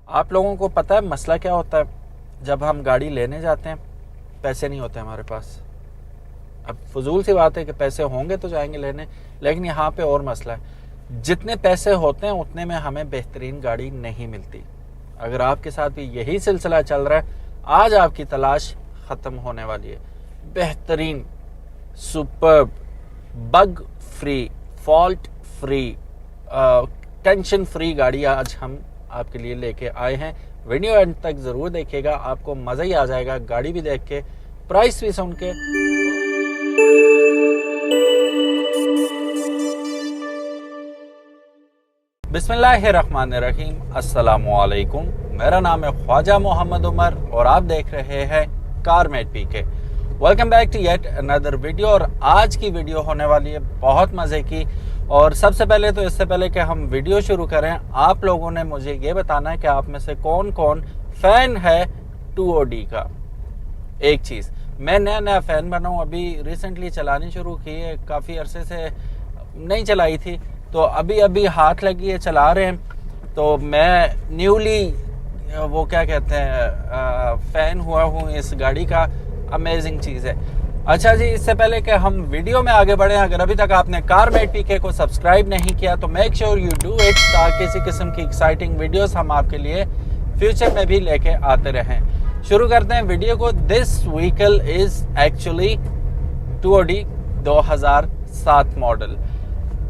आप लोगों को पता है मसला क्या होता है? जब हम गाड़ी लेने जाते हैं पैसे नहीं होते हमारे पास। अब फजूल सी बात है कि पैसे होंगे तो जाएंगे लेने, लेकिन यहाँ पे और मसला है, जितने पैसे होते हैं उतने में हमें बेहतरीन गाड़ी नहीं मिलती। अगर आपके साथ भी यही सिलसिला चल रहा है, आज आपकी तलाश ख़त्म होने वाली है। बेहतरीन, superb, bug free, fault free, tension free गाड़ी आज हम आपके लिए लेके आए हैं। वीडियो एंड तक ज़रूर देखिएगा, आपको मज़ा ही आ जाएगा गाड़ी भी देख के, प्राइस भी सुन के। बिस्मिल्लाहिर्रहमानिर्रहीम, अस्सलामुअलैकुम। मेरा नाम है ख्वाजा मोहम्मद उमर और आप देख रहे हैं कारमेट पीके। Welcome back to yet another video. और आज की वीडियो होने वाली है बहुत मज़े की। और सबसे पहले तो इससे पहले कि हम वीडियो शुरू करें, आप लोगों ने मुझे ये बताना है कि आप में से कौन कौन फ़ैन है 2OD का। एक चीज़, मैं नया फ़ैन बना हूँ, अभी रिसेंटली चलानी शुरू की है, काफ़ी अरसे से नहीं चलाई थी, तो अभी हाथ लगी है, चला रहे हैं। तो मैं न्यूली वो क्या कहते हैं फ़ैन हुआ हूँ इस गाड़ी का। अमेजिंग चीज़ है। अच्छा जी, इससे पहले कि हम वीडियो में आगे बढ़ें, अगर अभी तक आपने कारमेट पीके को सब्सक्राइब नहीं किया तो make sure you do it, ताकि किसी किस्म की एक्साइटिंग वीडियोस हम आपके लिए फ्यूचर में भी लेके आते रहें। शुरू करते हैं वीडियो को। This vehicle is actually 2OD 2007 model.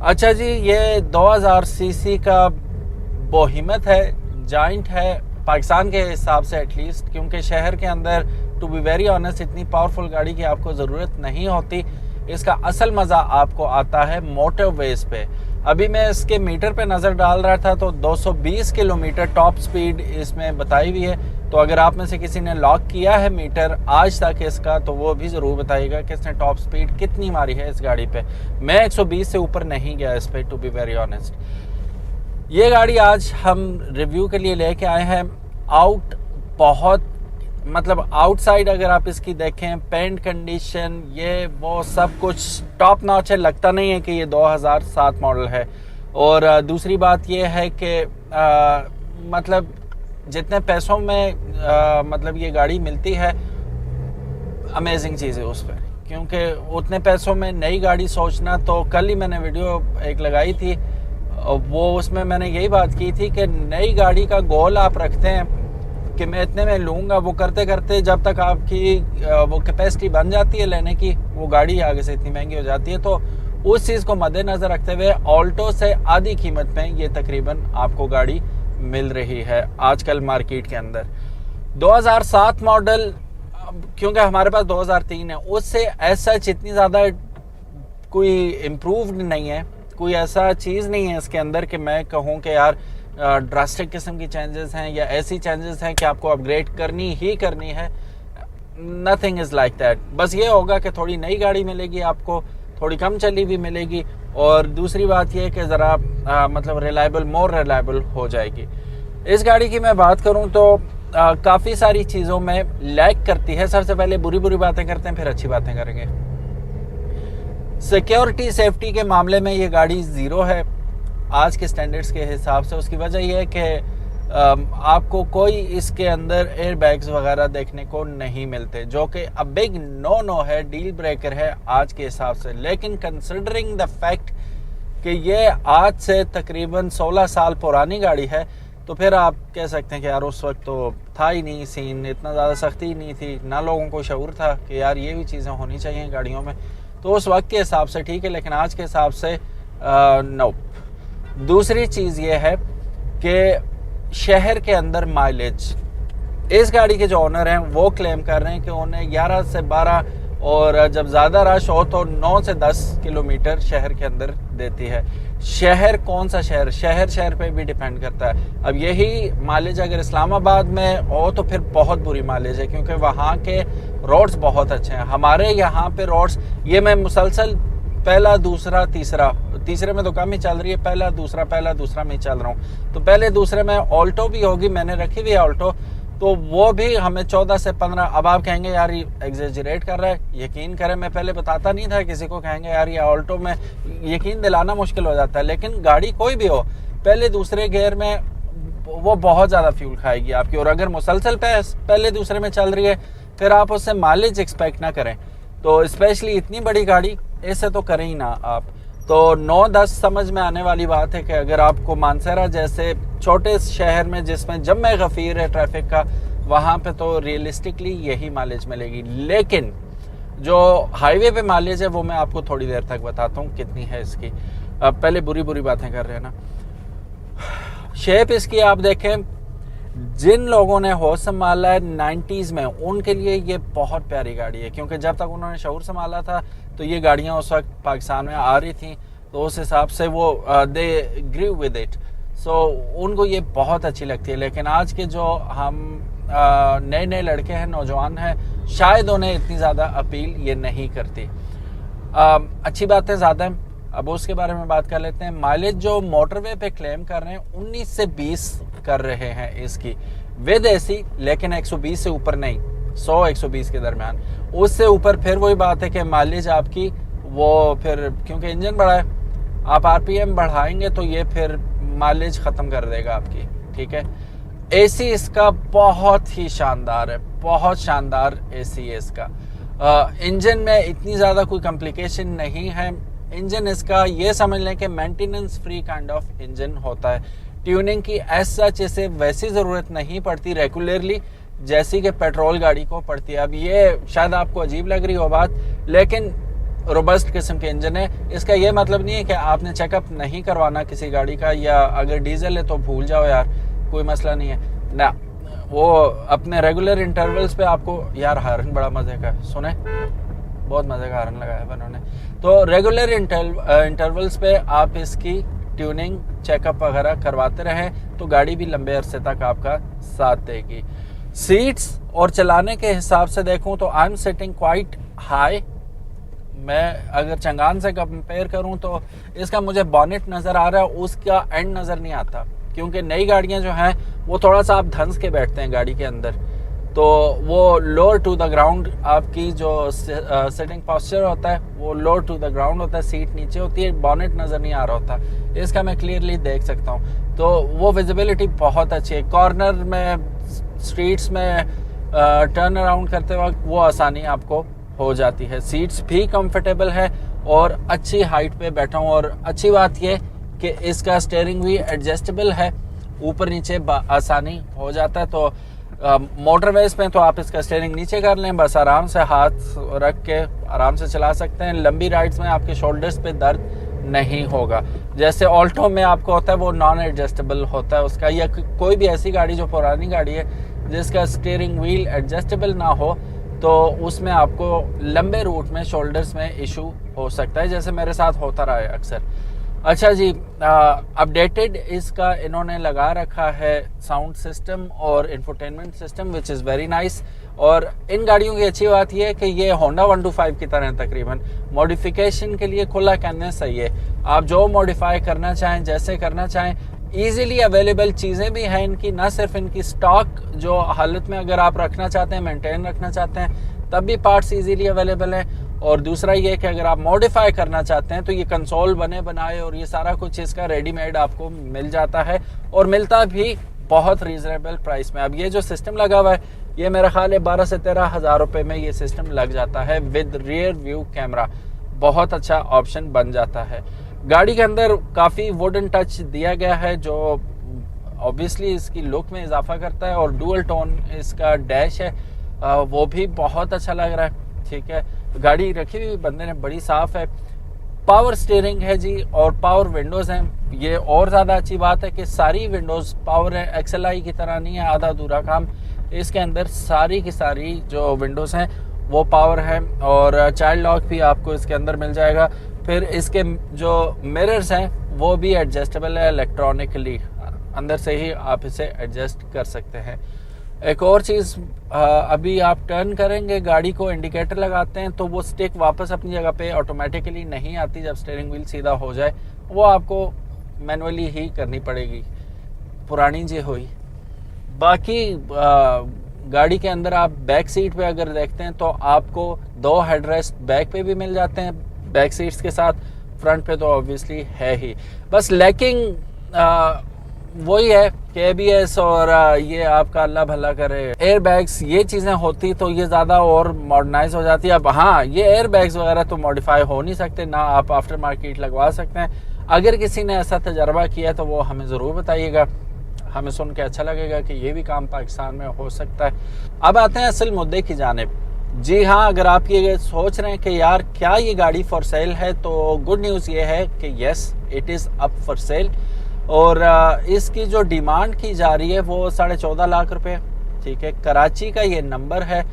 अच्छा जी, ये 2000 सीसी का बोहिमत है, जाइंट है पाकिस्तान के हिसाब से एटलीस्ट, क्योंकि शहर के अंदर टू बी वेरी ऑनेस्ट इतनी पावरफुल गाड़ी की आपको ज़रूरत नहीं होती। इसका असल मज़ा आपको आता है मोटरवेज पे। अभी मैं इसके मीटर पे नज़र डाल रहा था तो 220 किलोमीटर टॉप स्पीड इसमें बताई हुई है। तो अगर आप में से किसी ने लॉक किया है मीटर आज तक इसका, तो वो भी ज़रूर बताइएगा कि इसने टॉप स्पीड कितनी मारी है इस गाड़ी पे। मैं 120 से ऊपर नहीं गया इस पर, टू बी वेरी ऑनेस्ट। ये गाड़ी आज हम रिव्यू के लिए लेके आए हैं। आउट बहुत, मतलब आउटसाइड अगर आप इसकी देखें, पेंट कंडीशन, ये वो सब कुछ टॉप नॉच है। लगता नहीं है कि ये 2007 मॉडल है। और दूसरी बात ये है कि मतलब जितने पैसों में मतलब ये गाड़ी मिलती है, अमेजिंग चीज़ है उस पर, क्योंकि उतने पैसों में नई गाड़ी सोचना, तो कल ही मैंने वीडियो एक लगाई थी, वो उसमें मैंने यही बात की थी कि नई गाड़ी का गोल आप रखते हैं कि मैं इतने में लूँगा, वो करते करते जब तक आपकी वो कैपेसिटी बन जाती है लेने की, वो गाड़ी आगे से इतनी महंगी हो जाती है। तो उस चीज़ को मद्देनज़र रखते हुए ऑल्टो से आधी कीमत में ये तकरीबन आपको गाड़ी मिल रही है आजकल मार्केट के अंदर। 2007 मॉडल, क्योंकि हमारे पास 2003 है, उससे ऐसा इतनी ज़्यादा कोई इम्प्रूव्ड नहीं है, कोई ऐसा चीज़ नहीं है इसके अंदर कि मैं कहूँ कि यार ड्रास्टिक किस्म की चेंजेस हैं या ऐसी चेंजेस हैं कि आपको अपग्रेड करनी ही करनी है। Nothing is like that. बस ये होगा कि थोड़ी नई गाड़ी मिलेगी आपको, थोड़ी कम चली भी मिलेगी, और दूसरी बात यह कि ज़रा मतलब रिलायबल, मोर रिलायबल हो जाएगी। इस गाड़ी की मैं बात करूँ तो काफ़ी सारी चीज़ों में लैग करती है। सबसे पहले बुरी बातें करते हैं, फिर अच्छी बातें करेंगे। सिक्योरिटी सेफ्टी के मामले में ये गाड़ी ज़ीरो है आज के स्टैंडर्ड्स के हिसाब से। उसकी वजह यह है कि आपको कोई इसके अंदर एयर बैग्स वगैरह देखने को नहीं मिलते, जो कि अ बिग नो है, डील ब्रेकर है आज के हिसाब से। लेकिन कंसिडरिंग द फैक्ट कि ये आज से तकरीबन 16 साल पुरानी गाड़ी है, तो फिर आप कह सकते हैं कि यार उस वक्त तो था ही नहीं सीन, इतना ज़्यादा सख्ती नहीं थी, ना लोगों को शऊर था कि यार ये भी चीज़ें होनी चाहिए गाड़ियों में, तो उस वक्त के हिसाब से ठीक है, लेकिन आज के हिसाब से नो। दूसरी चीज़ ये है कि शहर के अंदर माइलेज, इस गाड़ी के जो ओनर हैं वो क्लेम कर रहे हैं कि उन्हें 11 से 12 और जब ज़्यादा रश हो तो 9 से 10 किलोमीटर शहर के अंदर देती है। शहर कौन सा शहर, शहर पे भी डिपेंड करता है। अब यही माइलेज अगर इस्लामाबाद में हो तो फिर बहुत बुरी माइलेज है, क्योंकि वहाँ के रोड्स बहुत अच्छे हैं। हमारे यहाँ पे रोड्स, ये मैं मुसलसल पहला दूसरा तीसरे में तो कम ही चल रही है, पहला दूसरा में ही चल रहा हूँ। तो पहले दूसरे में ऑल्टो भी होगी, मैंने रखी हुई है ऑल्टो, तो वो भी हमें 14 से 15। अब आप कहेंगे यार ये एग्जेजरेट कर रहा है, यकीन करें मैं पहले बताता नहीं था किसी को, कहेंगे यार ये ऑल्टो में यकीन दिलाना मुश्किल हो जाता है, लेकिन गाड़ी कोई भी हो, पहले दूसरे गियर में वो बहुत ज़्यादा फ्यूल खाएगी आपकी। और अगर मुसलसल पहले दूसरे में चल रही है फिर आप उससे माइलेज एक्सपेक्ट ना करें। तो स्पेशली इतनी बड़ी गाड़ी ऐसे तो करें ही ना आप। तो 9-10 समझ में आने वाली बात है कि अगर आपको मानसरा जैसे छोटे शहर में जिसमें जब में गफ़ीर है ट्रैफिक का, वहाँ पे तो रियलिस्टिकली यही माइलेज मिलेगी। लेकिन जो हाईवे पे माइलेज है वो मैं आपको थोड़ी देर तक बताता हूँ कितनी है इसकी। अब पहले बुरी बातें कर रहे हैं ना। शेप इसकी आप देखें, जिन लोगों ने होश संभाला है 90s में उनके लिए ये बहुत प्यारी गाड़ी है, क्योंकि जब तक उन्होंने शऊर संभाला था तो ये गाड़ियाँ उस वक्त पाकिस्तान में आ रही थी, तो उस हिसाब से वो दे ग्रीव विद इट, सो उनको ये बहुत अच्छी लगती है। लेकिन आज के जो हम नए लड़के हैं, नौजवान हैं, शायद उन्हें इतनी ज़्यादा अपील ये नहीं करती। अच्छी बातें ज़्यादा हैं, अब उसके बारे में बात कर लेते हैं। माइलेज जो मोटरवे पे क्लेम कर रहे हैं 19 से 20 कर रहे हैं इसकी विद एसी, लेकिन 120 से ऊपर नहीं, 100-120 के दरमियान। उससे ऊपर फिर वही बात है कि माइलेज आपकी वो फिर क्योंकि इंजन बड़ा है, आप आरपीएम बढ़ाएंगे तो ये फिर माइलेज ख़त्म कर देगा आपकी। ठीक है, एसी इसका बहुत ही शानदार है, बहुत शानदार एसी है इसका। इंजन में इतनी ज़्यादा कोई कॉम्प्लिकेशन नहीं है। इंजन इसका ये समझ लें कि maintenance free kind of engine होता है। ट्यूनिंग की एज सच इसे वैसी ज़रूरत नहीं पड़ती रेगुलरली जैसी कि पेट्रोल गाड़ी को पड़ती है। अब ये शायद आपको अजीब लग रही हो बात, लेकिन रोबस्ट किस्म के इंजन है। इसका ये मतलब नहीं है कि आपने चेकअप नहीं करवाना किसी गाड़ी का, या अगर डीजल है तो भूल जाओ यार, कोई मसला नहीं है ना। वो अपने रेगुलर इंटरवल्स पे आपको, यार हार्न बड़ा मजे का सुने, बहुत मजे का हार्न लगाया है उन्होंने। तो रेगुलर इंटरवल्स पे आप इसकी ट्यूनिंग चेकअप वगैरह करवाते रहें तो गाड़ी भी लंबे अरसे तक आपका साथ देगी। सीट्स और चलाने के हिसाब से देखूं तो I am sitting quite high. मैं अगर चंगान से कंपेयर करूं तो इसका मुझे बॉनेट नज़र आ रहा है, उसका एंड नज़र नहीं आता, क्योंकि नई गाड़ियां जो हैं वो थोड़ा सा आप धंस के बैठते हैं गाड़ी के अंदर, तो वो लोअर टू द ग्राउंड आपकी जो सिटिंग पोस्चर होता है वो लोअर टू द ग्राउंड होता है, सीट नीचे होती है, बॉनेट नज़र नहीं आ रहा होता। इसका मैं क्लियरली देख सकता हूँ, तो वो विजिबिलिटी बहुत अच्छी है। कॉर्नर में, स्ट्रीट्स में टर्न अराउंड करते वक्त वो आसानी आपको हो जाती है। सीट्स भी कंफर्टेबल है और अच्छी हाइट पे बैठा हूँ। और अच्छी बात ये कि इसका स्टीयरिंग भी एडजस्टेबल है, ऊपर नीचे आसानी हो जाता है। तो मोटरवेज पे तो आप इसका स्टीयरिंग नीचे कर लें, बस आराम से हाथ रख के आराम से चला सकते हैं। लंबी राइड्स में आपके शोल्डर्स पे दर्द नहीं होगा, जैसे ऑल्टो में आपको होता है वो नॉन एडजस्टेबल होता है उसका, या कोई भी ऐसी गाड़ी जो पुरानी गाड़ी है जिसका स्टीयरिंग व्हील एडजस्टेबल ना हो तो उसमें आपको लंबे रूट में शोल्डर्स में इशू हो सकता है, जैसे मेरे साथ होता रहा है अक्सर। अच्छा जी, अपडेटेड इसका इन्होंने लगा रखा है साउंड सिस्टम और infotainment system, which is very nice. और इन गाड़ियों की अच्छी बात यह है कि ये होंडा 125 की तरह तकरीबन मॉडिफिकेशन के लिए खुला कैनवस सही है। आप जो मॉडिफाई करना चाहें, जैसे करना चाहें, ईजिली अवेलेबल चीज़ें भी हैं इनकी। ना सिर्फ इनकी स्टॉक जो हालत में अगर आप रखना चाहते हैं, मेंटेन रखना चाहते हैं, तब भी पार्ट्स ईजिली अवेलेबल हैं। और दूसरा ये कि अगर आप मॉडिफाई करना चाहते हैं तो ये कंसोल बने बनाए और ये सारा कुछ इसका रेडीमेड आपको मिल जाता है, और मिलता भी बहुत रीजनेबल प्राइस में। अब ये जो सिस्टम लगा हुआ है ये मेरा ख्याल है 12 से 13 हज़ार रुपये में ये सिस्टम लग जाता है विद रियर व्यू कैमरा। बहुत अच्छा ऑप्शन बन जाता है। गाड़ी के अंदर काफ़ी वुडन टच दिया गया है जो ऑब्वियसली इसकी लुक में इजाफा करता है, और डुअल टोन इसका डैश है वो भी बहुत अच्छा लग रहा है। ठीक है, गाड़ी रखी हुई बंदे ने बड़ी साफ है। पावर स्टीयरिंग है जी, और पावर विंडोज़ हैं। ये और ज़्यादा अच्छी बात है कि सारी विंडोज़ पावर है, एक्सएलआई की तरह नहीं है आधा अधूरा काम। इसके अंदर सारी की सारी जो विंडोज़ हैं वो पावर है, और चाइल्ड लॉक भी आपको इसके अंदर मिल जाएगा। फिर इसके जो मिरर्स हैं वो भी एडजस्टेबल है इलेक्ट्रॉनिकली, अंदर से ही आप इसे एडजस्ट कर सकते हैं। एक और चीज़, अभी आप टर्न करेंगे, गाड़ी को इंडिकेटर लगाते हैं तो वो स्टिक वापस अपनी जगह पे ऑटोमेटिकली नहीं आती जब स्टीयरिंग व्हील सीधा हो जाए, वो आपको मैनुअली ही करनी पड़ेगी, पुरानी जी हुई। बाकी गाड़ी के अंदर आप बैक सीट पे अगर देखते हैं तो आपको 2 हेडरेस्ट बैक पे भी मिल जाते हैं बैक सीट्स के साथ, फ्रंट पे तो ऑब्वियसली है ही। बस लैकिंग वही है KBS और ये आपका अल्लाह भला करे एयर बैग्स, ये चीज़ें होती तो ये ज़्यादा और मॉडर्नाइज हो जाती है। अब हाँ, ये एयर बैग्स वगैरह तो मॉडिफाई हो नहीं सकते, ना आप आफ्टर मार्केट लगवा सकते हैं। अगर किसी ने ऐसा तजर्बा किया तो वो हमें ज़रूर बताइएगा, हमें सुन के अच्छा लगेगा कि ये भी काम पाकिस्तान में हो सकता है। अब आते हैं असल मुद्दे की जानिब। जी हाँ, अगर आप ये सोच रहे हैं कि यार क्या ये गाड़ी फॉर सेल है, तो गुड न्यूज़ ये है कि yes it is up for sale. और इसकी जो डिमांड की जा रही है वो 14.5 लाख रुपए, ठीक है। कराची का ये नंबर है।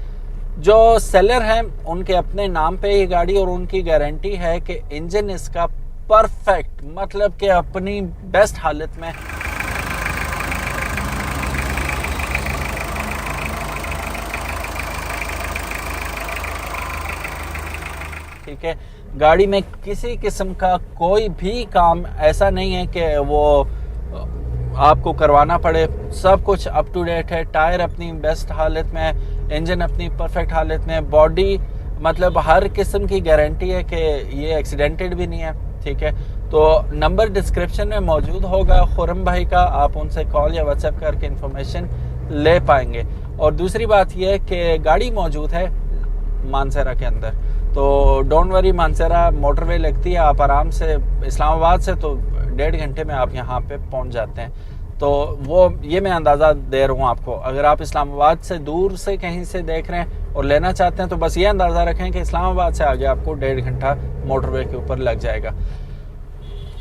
जो सेलर हैं उनके अपने नाम पे ये गाड़ी, और उनकी गारंटी है कि इंजन इसका परफेक्ट, मतलब कि अपनी बेस्ट हालत में। ठीक है, गाड़ी में किसी किस्म का कोई भी काम ऐसा नहीं है कि वो आपको करवाना पड़े। सब कुछ अप टू डेट है। टायर अपनी बेस्ट हालत में है, इंजन अपनी परफेक्ट हालत में, बॉडी मतलब हर किस्म की गारंटी है कि ये एक्सीडेंटेड भी नहीं है, ठीक है। तो नंबर डिस्क्रिप्शन में मौजूद होगा खुरम भाई का, आप उनसे कॉल या व्हाट्सएप करके इंफॉर्मेशन ले पाएंगे। और दूसरी बात यह है कि गाड़ी मौजूद है मानसरा के अंदर, तो डोंट वरी, मानसरा मोटरवे लगती है, आप आराम से इस्लामाबाद से तो 1.5 घंटे में आप यहाँ पे पहुँच जाते हैं। तो वो ये मैं अंदाज़ा दे रहा हूँ आपको। अगर आप इस्लामाबाद से दूर से कहीं से देख रहे हैं और लेना चाहते हैं तो बस ये अंदाज़ा रखें कि इस्लामाबाद से आगे आपको 1.5 घंटा मोटरवे के ऊपर लग जाएगा।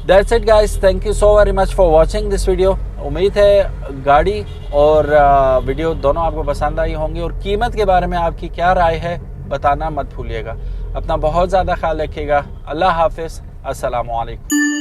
That's it guys, thank you so very much for watching this video. उम्मीद है गाड़ी और वीडियो दोनों आपको पसंद आई होंगी, और कीमत के बारे में आपकी क्या राय है बताना मत भूलिएगा। अपना बहुत ज़्यादा ख्याल रखिएगा। अल्लाह हाफिज़, अस्सलामु अलैकुम।